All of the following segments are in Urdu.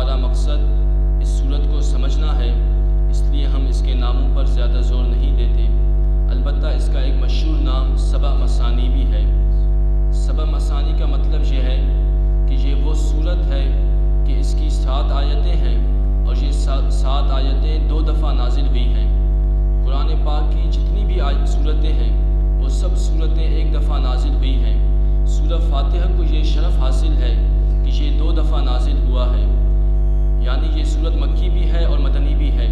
ہمارا مقصد اس صورت کو سمجھنا ہے، اس لیے ہم اس کے ناموں پر زیادہ زور نہیں دیتے۔ البتہ اس کا ایک مشہور نام سبع مثانی بھی ہے۔ سبع مثانی کا مطلب یہ ہے کہ یہ وہ صورت ہے کہ اس کی 7 آیتیں ہیں اور یہ 7 آیتیں 2 دفعہ نازل ہوئی ہیں۔ قرآن پاک کی جتنی بھی صورتیں ہیں وہ سب صورتیں ایک دفعہ نازل ہوئی ہیں۔ سورہ فاتحہ کو یہ شرف حاصل ہے کہ یہ 2 دفعہ نازل ہوا ہے، یعنی یہ صورت مکی بھی ہے اور مدنی بھی ہے۔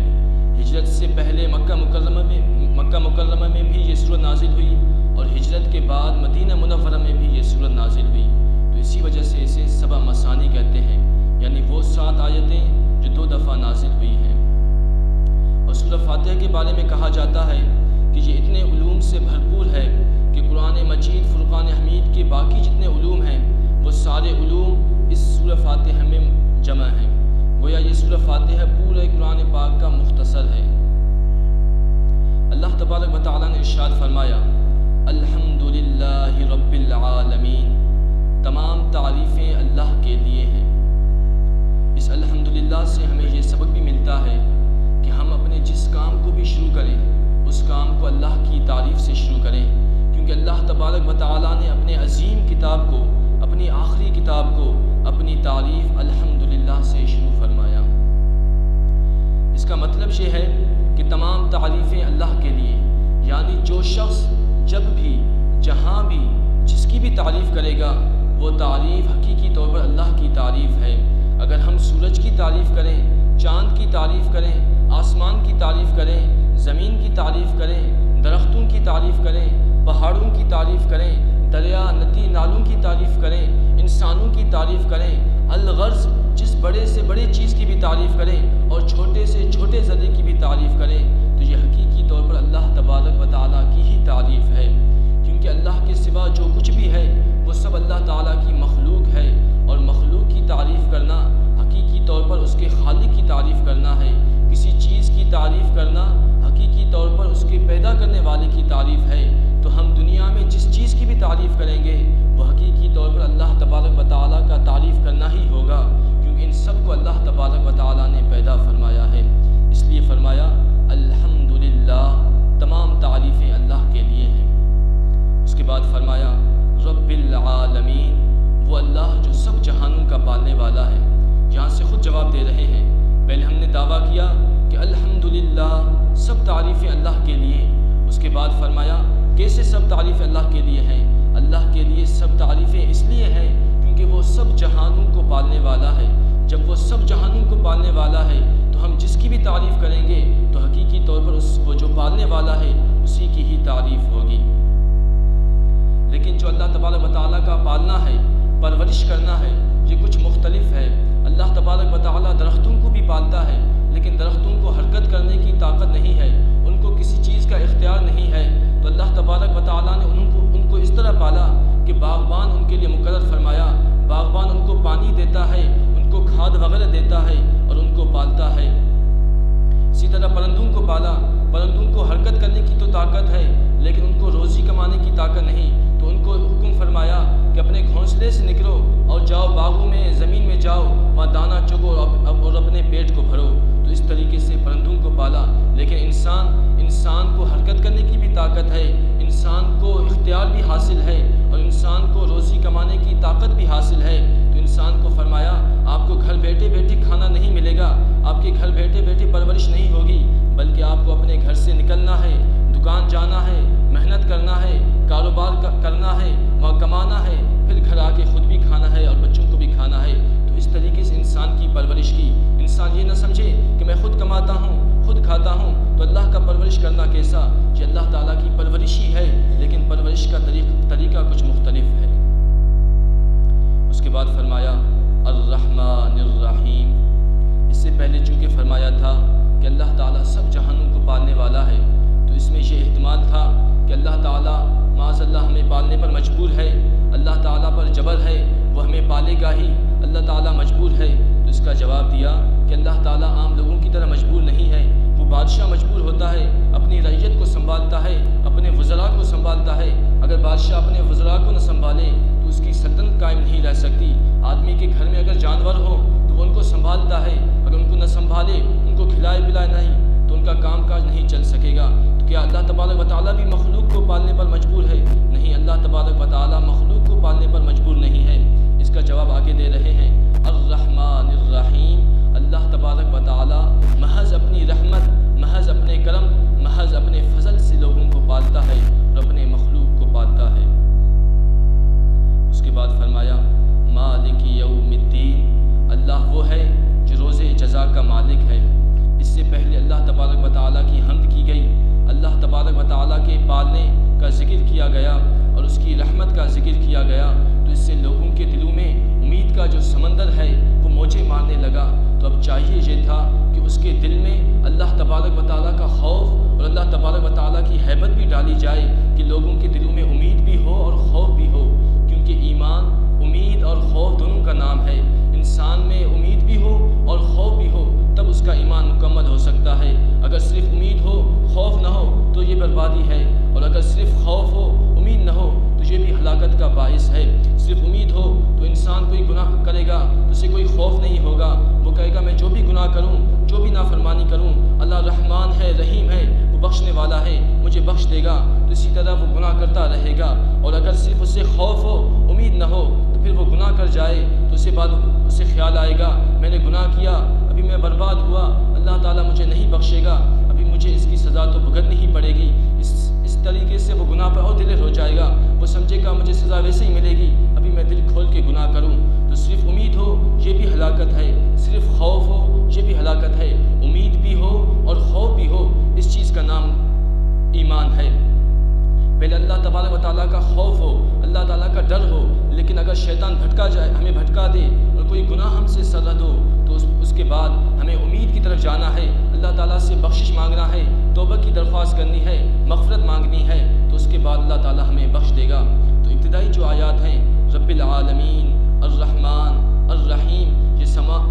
ہجرت سے پہلے مکہ مکرمہ میں بھی یہ صورت نازل ہوئی اور ہجرت کے بعد مدینہ منورہ میں بھی یہ صورت نازل ہوئی، تو اسی وجہ سے اسے سبع مثانی کہتے ہیں، یعنی وہ 7 آیتیں جو 2 دفعہ نازل ہوئی ہیں۔ اور سورہ فاتحہ کے بارے میں کہا جاتا ہے کہ یہ اتنے علوم سے بھرپور ہے کہ قرآن مجید فرقان حمید کے باقی جتنے علوم ہیں وہ سارے علوم اس سورہ فاتحہ میں جمع ہیں۔ گویا یہ سورہ فاتحہ پورے قرآن پاک کا مختصر ہے۔ اللہ تبارک و تعالیٰ نے ارشاد فرمایا، الحمدللہ رب العالمین، تمام تعریفیں اللہ کے لیے ہیں۔ اس الحمدللہ سے ہمیں یہ سبق بھی ملتا ہے کہ ہم اپنے جس کام کو بھی شروع کریں اس کام کو اللہ کی تعریف سے شروع کریں، کیونکہ اللہ تبارک و تعالیٰ نے اپنے عظیم کتاب کو، اپنی آخری کتاب کو، اپنی تعریف الحمدللہ سے شروع فرمایا۔ اس کا مطلب یہ ہے کہ تمام تعریفیں اللہ کے لیے، یعنی جو شخص جب بھی جہاں بھی جس کی بھی تعریف کرے گا وہ تعریف حقیقی طور پر اللہ کی تعریف ہے۔ اگر ہم سورج کی تعریف کریں، چاند کی تعریف کریں، آسمان کی تعریف کریں، زمین کی تعریف کریں، درختوں کی تعریف کریں، پہاڑوں کی تعریف کریں، دریا ندی نالوں کی تعریف کریں، انسانوں کی تعریف کریں، الغرض جس بڑے سے بڑے چیز کی بھی تعریف کریں اور چھوٹے سے چھوٹے ذرے کی بھی تعریف کریں، تو یہ حقیقی طور پر اللہ تبارک و تعالیٰ کی ہی تعریف ہے، کیونکہ اللہ کے سوا جو کچھ بھی ہے وہ سب اللہ تعالیٰ کی مخلوق ہے، اور مخلوق کی تعریف کرنا حقیقی طور پر اس کے خالق کی تعریف کرنا ہے۔ کسی چیز کی تعریف کرنا حقیقی طور پر اس کے پیدا کرنے والے کی تعریف ہے، تو ہم دنیا میں جس چیز کی بھی تعریف کریں گے وہ حقیقی طور پر اللہ تبارک و تعالیٰ کا تعریف کرنا ہی ہوگا، کیونکہ ان سب کو اللہ تبارک و تعالیٰ نے پیدا فرمایا ہے۔ اس لیے فرمایا الحمدللہ، تمام تعریفیں اللہ کے لیے ہیں۔ اس کے بعد فرمایا رب العالمین، وہ اللہ جو سب جہانوں کا پالنے والا ہے۔ یہاں سے خود جواب دے رہے ہیں، پہلے ہم نے دعویٰ کیا کہ الحمدللہ سب تعریفیں اللہ کے لیے، اس کے بعد فرمایا کیسے سب تعریفیں اللہ کے لیے ہیں؟ اللہ کے لیے سب تعریفیں اس لیے ہیں کیونکہ وہ سب جہانوں کو پالنے والا ہے۔ جب وہ سب جہانوں کو پالنے والا ہے تو ہم جس کی بھی تعریف کریں گے تو حقیقی طور پر وہ جو پالنے والا ہے اسی کی ہی تعریف ہوگی۔ لیکن جو اللہ تبارک و تعالیٰ کا پالنا ہے، پرورش کرنا ہے، یہ کچھ مختلف ہے۔ اللہ تبارک و تعالیٰ درختوں کو بھی پالتا ہے، لیکن درختوں کو حرکت کرنے کی طاقت نہیں ہے، ان کو کسی چیز کا اختیار نہیں ہے، تو اللہ تبارک و تعالیٰ نے ان کو اس طرح پالا کہ باغبان ان کے لیے مقرر فرمایا، باغبان ان کو پانی دیتا ہے، ان کو کھاد وغیرہ دیتا ہے اور ان کو پالتا ہے۔ اسی طرح پرندوں کو پالا، پرندوں کو حرکت کرنے کی تو طاقت ہے لیکن ان کو روزی کمانے کی طاقت نہیں، تو ان کو حکم فرمایا کہ اپنے گھونسلے سے نکلو اور جاؤ باغوں میں، زمین میں جاؤ، وہاں دانہ چگو اور اپنے پیٹ کو بھرو۔ تو اس طریقے سے پرندوں کو پالا۔ لیکن انسان کو حرکت کرنے کی بھی طاقت ہے، انسان کو اختیار بھی حاصل ہے اور انسان کو روزی کمانے کی طاقت بھی حاصل ہے، تو انسان کو فرمایا آپ کو گھر بیٹھے بیٹھے کھانا نہیں ملے گا، آپ کے گھر بیٹھے بیٹھے پرورش نہیں ہوگی، بلکہ آپ کو اپنے گھر سے نکلنا ہے، دکان جانا ہے، محنت کرنا ہے، کاروبار کرنا ہے، وہاں کمانا ہے، پھر گھر آ کے خود بھی کھانا ہے اور بچوں کو بھی کھانا ہے۔ تو اس طریقے سے انسان کی پرورش کی۔ انسان یہ نہ سمجھے کہ میں خود کماتا ہوں، خود کھاتا ہوں، تو اللہ کا پرورش کرنا کیسا؟ یہ اللہ تعالیٰ کی پرورش ہی ہے، لیکن پرورش کا طریقہ کچھ مختلف ہے۔ اس کے بعد فرمایا الرحمن الرحیم۔ اس سے پہلے چونکہ فرمایا تھا کہ اللہ تعالیٰ سب جہانوں کو پالنے والا ہے، تو اس میں یہ احتمال تھا کہ اللہ تعالیٰ معاذ اللہ ہمیں پالنے پر مجبور ہے، اللہ تعالیٰ پر جبر ہے، وہ ہمیں پالے گا ہی، اللہ تعالیٰ مجبور ہے۔ تو اس کا جواب دیا کہ اللہ تعالیٰ عام لوگوں کی طرح مجبور نہیں ہے، وہ بادشاہ مجبور ہوتا ہے، اپنی رعیت کو سنبھالتا ہے، اپنے وزراء کو سنبھالتا ہے۔ اگر بادشاہ اپنے وزراء کو نہ سنبھالے تو اس کی سلطنت قائم نہیں رہ سکتی۔ آدمی کے گھر میں اگر جانور ہو تو وہ ان کو سنبھالتا ہے، اگر ان کو نہ سنبھالے، ان کو کھلائے پلائے نہیں تو ان کا کام کاج نہیں چل سکے گا۔ تو کیا اللہ تبارک و تعالیٰ بھی مخلوق کو پالنے پر مجبور ہے؟ نہیں، اللہ تبارک و تعالیٰ مخلوق کو پالنے پر مجبور نہیں ہے۔ اس کا جواب آگے دے رہے ہیں، الرحمن الرحیم، اللہ تبارک و تعالیٰ محض اپنی رحمت، محض اپنے کرم، محض اپنے فضل سے لوگوں کو پالتا ہے اور اپنے مخلوق کو پالتا ہے۔ اس کے بعد فرمایا مالک یوم الدین، اللہ وہ ہے جو روز جزا کا مالک ہے۔ اس سے پہلے اللہ تبارک و تعالیٰ کی حمد کی گئی، اللہ تبارک و تعالیٰ کے پالنے کا ذکر کیا گیا اور اس کی رحمت کا ذکر کیا گیا، تو اس سے لوگوں کے دلوں میں امید کا جو سمندر ہے وہ موجیں مارنے لگا۔ تو اب چاہیے یہ تھا کہ اس کے دل میں اللہ تبارک و تعالیٰ کا خوف اور اللہ تبارک و تعالیٰ کی ہیبت بھی ڈالی جائے کہ لوگوں کے دلوں میں امید بھی ہو اور خوف بھی ہو، کیونکہ ایمان امید اور خوف دونوں کا نام ہے۔ انسان میں امید بھی ہو اور خوف بھی ہو تب اس کا ایمان مکمل ہو سکتا ہے۔ اگر صرف امید ہو خوف نہ ہو تو یہ بربادی ہے، اور اگر صرف خوف ہو امید نہ ہو تو یہ بھی ہلاکت کا باعث ہے۔ صرف امید ہو تو انسان کوئی گناہ کرے گا تو اسے کوئی خوف نہیں ہوگا، وہ کہے گا میں جو بھی گناہ کروں، جو بھی نافرمانی کروں، اللہ رحمان ہے، رحیم ہے، وہ بخشنے والا ہے، مجھے بخش دے گا، تو اسی طرح وہ گناہ کرتا رہے گا۔ اور اگر صرف اسے خوف ہو امید نہ ہو تو پھر وہ گناہ کر جائے تو اسے خیال آئے گا میں نے گناہ کیا، ابھی میں برباد ہوا، اللہ تعالیٰ مجھے نہیں بخشے گا، ابھی مجھے اس کی سزا تو بھگتنی ہی پڑے گی۔ اس طریقے سے وہ گناہ پر اور دلیر ہو جائے گا، وہ سمجھے گا مجھے سزا ویسے ہی ملے گی، ابھی میں دل کھول کے گناہ کروں۔ تو صرف امید ہو یہ بھی ہلاکت ہے، صرف خوف ہو یہ بھی ہلاکت ہے۔ امید بھی ہو اور خوف بھی ہو، اس چیز کا نام ایمان ہے۔ پہلے اللہ تبارک و تعالیٰ کا خوف ہو، اللہ تعالیٰ کا ڈر ہو، لیکن اگر شیطان بھٹکا جائے، ہمیں بھٹکا دے اور کوئی گناہ ہم سے سرزد ہو تو اس کے بعد ہمیں امید کی طرف جانا ہے، اللہ تعالیٰ سے بخشش مانگنا ہے، توبہ کی درخواست کرنی ہے، مغفرت مانگنی ہے، تو اس کے بعد اللہ تعالیٰ ہمیں بخش دے گا۔ تو ابتدائی جو آیات ہیں رب العالمین، الرحمن، الرحیم، یہ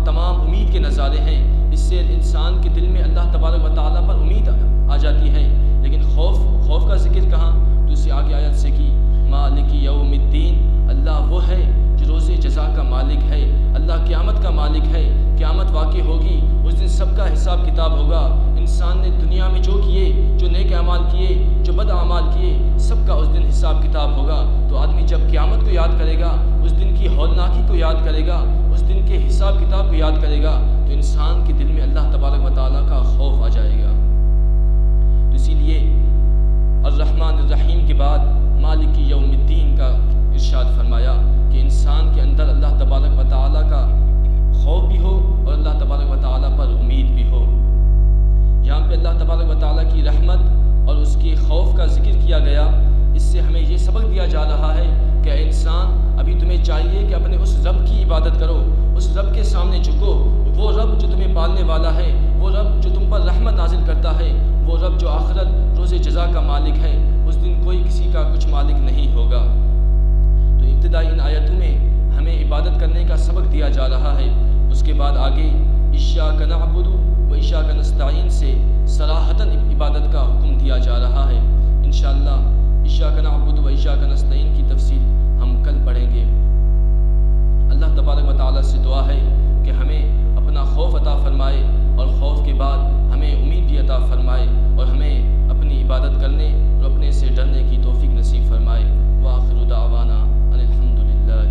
تمام امید کے نظارے ہیں۔ اس سے انسان کے دل میں اللہ تبارک و تعالیٰ پر امید آ جاتی ہے، لیکن خوف کا ذکر کہاں؟ تو اسی آگے آیت سے کی مالک یوم الدین، اللہ وہ ہے جو روز جزا کا مالک ہے، اللہ قیامت کا مالک ہے، قیامت واقع ہوگی، اس دن سب کا حساب کتاب ہوگا۔ انسان نے دنیا میں جو کیے، جو نیک اعمال کیے، جو بد اعمال کیے، سب کا اس دن حساب کتاب ہوگا۔ تو آدمی جب قیامت کو یاد کرے گا، اس دن کی ہولناکی کو یاد کرے گا، اس دن کے حساب کتاب کو یاد کرے گا، تو انسان کے دل میں اللہ تبارک و تعالیٰ کا خوف آ جائے گا۔ تو اسی لیے الرحمن الرحیم کے بعد مالک یوم الدین کا ارشاد فرمایا کہ انسان کے اندر اللہ تبارک و تعالیٰ کا خوف بھی ہو اور اللہ تبارک و تعالیٰ پر امید بھی ہو۔ یہاں پہ اللہ تبارک و تعالیٰ کی رحمت اور اس کے خوف کا ذکر کیا گیا۔ اس سے ہمیں یہ سبق دیا جا رہا ہے کہ اے انسان، ابھی تمہیں چاہیے کہ اپنے اس رب کی عبادت کرو، اس رب کے سامنے جھکو، وہ رب جو تمہیں پالنے والا ہے، وہ رب جو تم پر رحمت نازل کرتا ہے، وہ رب جو آخرت روز جزا کا مالک ہے، اس دن کوئی کسی کا کچھ مالک نہیں ہوگا۔ تو ابتدائی ان آیتوں میں ہمیں عبادت کرنے کا سبق دیا جا رہا ہے۔ اس کے بعد آگے اشیاک نعبد و اشیاک نستعین سے صراحتاً عبادت کا حکم دیا جا رہا ہے۔ انشاءاللہ اشیاک نعبد و اشیاک نستعین کی تفصیل ہم کل پڑھیں گے۔ اللہ تبارک و تعالیٰ سے دعا ہے کہ ہمیں اپنا خوف عطا فرمائے اور خوف کے بعد ہمیں امید بھی عطا فرمائے اور ہمیں اپنی عبادت کرنے اور اپنے سے ڈرنے کی توفیق نصیب فرمائے۔ وآخر دعوانا ان الحمد للہ